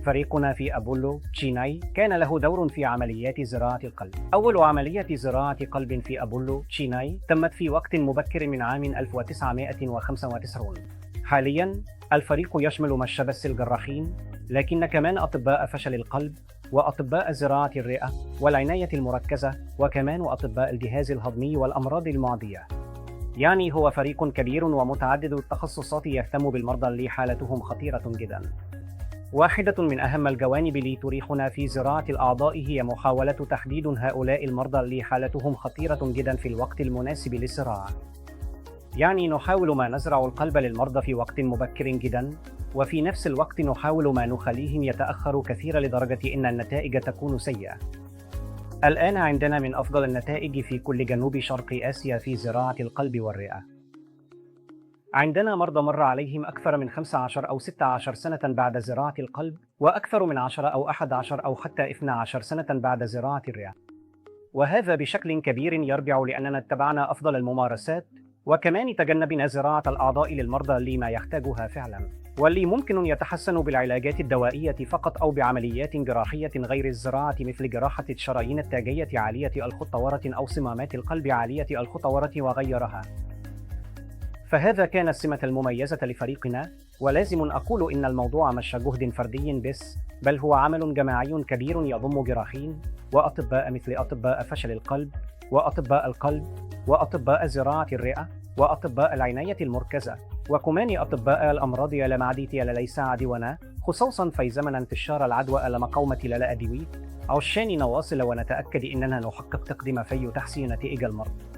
فريقنا في أبولو تشيناي كان له دور في عمليات زراعة القلب. أول عملية زراعة قلب في أبولو تشيناي تمت في وقت مبكر من عام 1995. حالياً الفريق يشمل مشبث الجراحين، لكن كمان أطباء فشل القلب وأطباء زراعة الرئة والعناية المركزة، وكمان أطباء الجهاز الهضمي والأمراض المعدية. يعني هو فريق كبير ومتعدد التخصصات يهتم بالمرضى اللي حالتهم خطيرة جدا. واحدة من أهم الجوانب اللي تريحنا في زراعة الأعضاء هي محاولة تحديد هؤلاء المرضى اللي حالتهم خطيرة جدا في الوقت المناسب للزراعة. يعني نحاول ما نزرع القلب للمرضى في وقت مبكر جدا، وفي نفس الوقت نحاول ما نخليهم يتأخروا كثيرا لدرجة إن النتائج تكون سيئة. الآن عندنا من أفضل النتائج في كل جنوب شرق آسيا في زراعة القلب والرئة. عندنا مرضى مر عليهم أكثر من 15 أو 16 سنة بعد زراعة القلب، وأكثر من 10 أو 11 أو حتى 12 سنة بعد زراعة الرئة. وهذا بشكل كبير يرجع لأننا اتبعنا أفضل الممارسات، وكمان تجنبنا زراعة الأعضاء للمرضى اللي ما يحتاجها فعلا، واللي ممكن يتحسن بالعلاجات الدوائية فقط أو بعمليات جراحية غير الزراعة، مثل جراحة الشرايين التاجية عالية الخطورة أو صمامات القلب عالية الخطورة وغيرها. فهذا كان السمة المميزة لفريقنا، ولازم أقول إن الموضوع مش جهد فردي بس، بل هو عمل جماعي كبير يضم جراحين وأطباء مثل أطباء فشل القلب وأطباء القلب وأطباء زراعة الرئة وأطباء العناية المركزة، وكمان أطباء الأمراض المعدية ليس عدونا، خصوصا في زمن انتشار العدوى المقاومة للأدوية. عشان نواصل ونتأكد إننا نحقق تقديم في تحسين نتائج المرض.